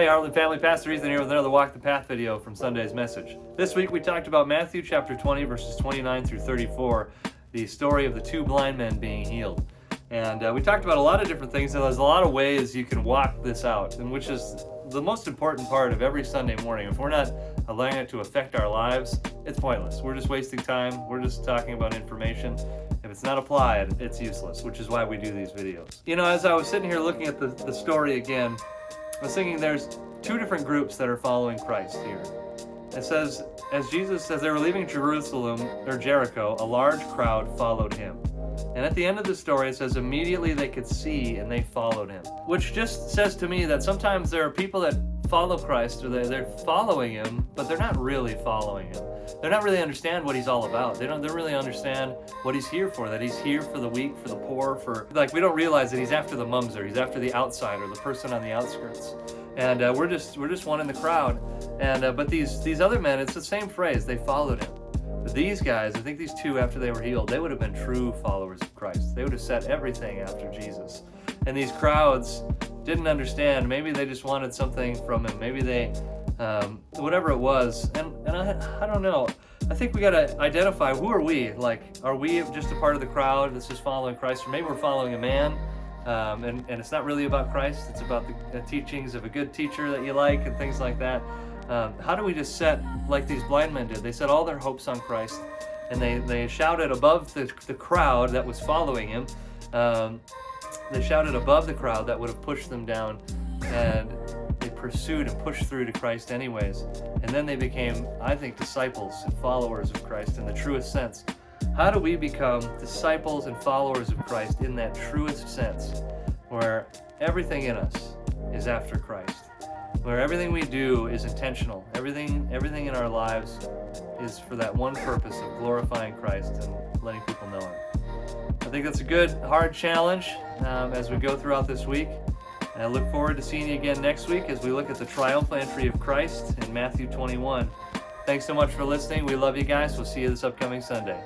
Hey, Heartland family, Pastor Ethan here with another Walk the Path video from Sunday's message. This week we talked about Matthew chapter 20, verses 29 through 34, the story of the two blind men being healed. And we talked about a lot of different things, and there's a lot of ways you can walk this out, and which is the most important part of every Sunday morning. If we're not allowing it to affect our lives, it's pointless. We're just wasting time. We're just talking about information. If it's not applied, it's useless, which is why we do these videos. You know, as I was sitting here looking at the story again, I was thinking there's two different groups that are following Christ here. It says, as they were leaving Jerusalem, or Jericho, a large crowd followed him. And at the end of the story, it says, immediately they could see and they followed him. Which just says to me that sometimes there are people that follow Christ, or they're following him, but they're not really following him. They're not really understand what he's all about. They don't really understand what he's here for, that he's here for the weak, for the poor, we don't realize that he's after the mumser, he's after the outsider, the person on the outskirts. And we're just one in the crowd. And but these other men, it's the same phrase, they followed him. But these guys, I think these two, after they were healed, they would have been true followers of Christ. They would have set everything after Jesus. And these crowds didn't understand. Maybe they just wanted something from him. Maybe they, whatever it was. And I don't know. I think we got to identify, who are we? Like, are we just a part of the crowd that's just following Christ? Or maybe we're following a man, and it's not really about Christ. It's about the teachings of a good teacher that you like and things like that. How do we just set, like these blind men did? They set all their hopes on Christ, and they shouted above the crowd that was following him. They shouted above the crowd that would have pushed them down, and they pursued and pushed through to Christ anyways. And then they became, I think, disciples and followers of Christ in the truest sense. How do we become disciples and followers of Christ in that truest sense, where everything in us is after Christ? Where everything we do is intentional. Everything in our lives is for that one purpose of glorifying Christ and letting people know him. I think that's a good, hard challenge as we go throughout this week. And I look forward to seeing you again next week as we look at the triumphal entry of Christ in Matthew 21. Thanks so much for listening. We love you guys. We'll see you this upcoming Sunday.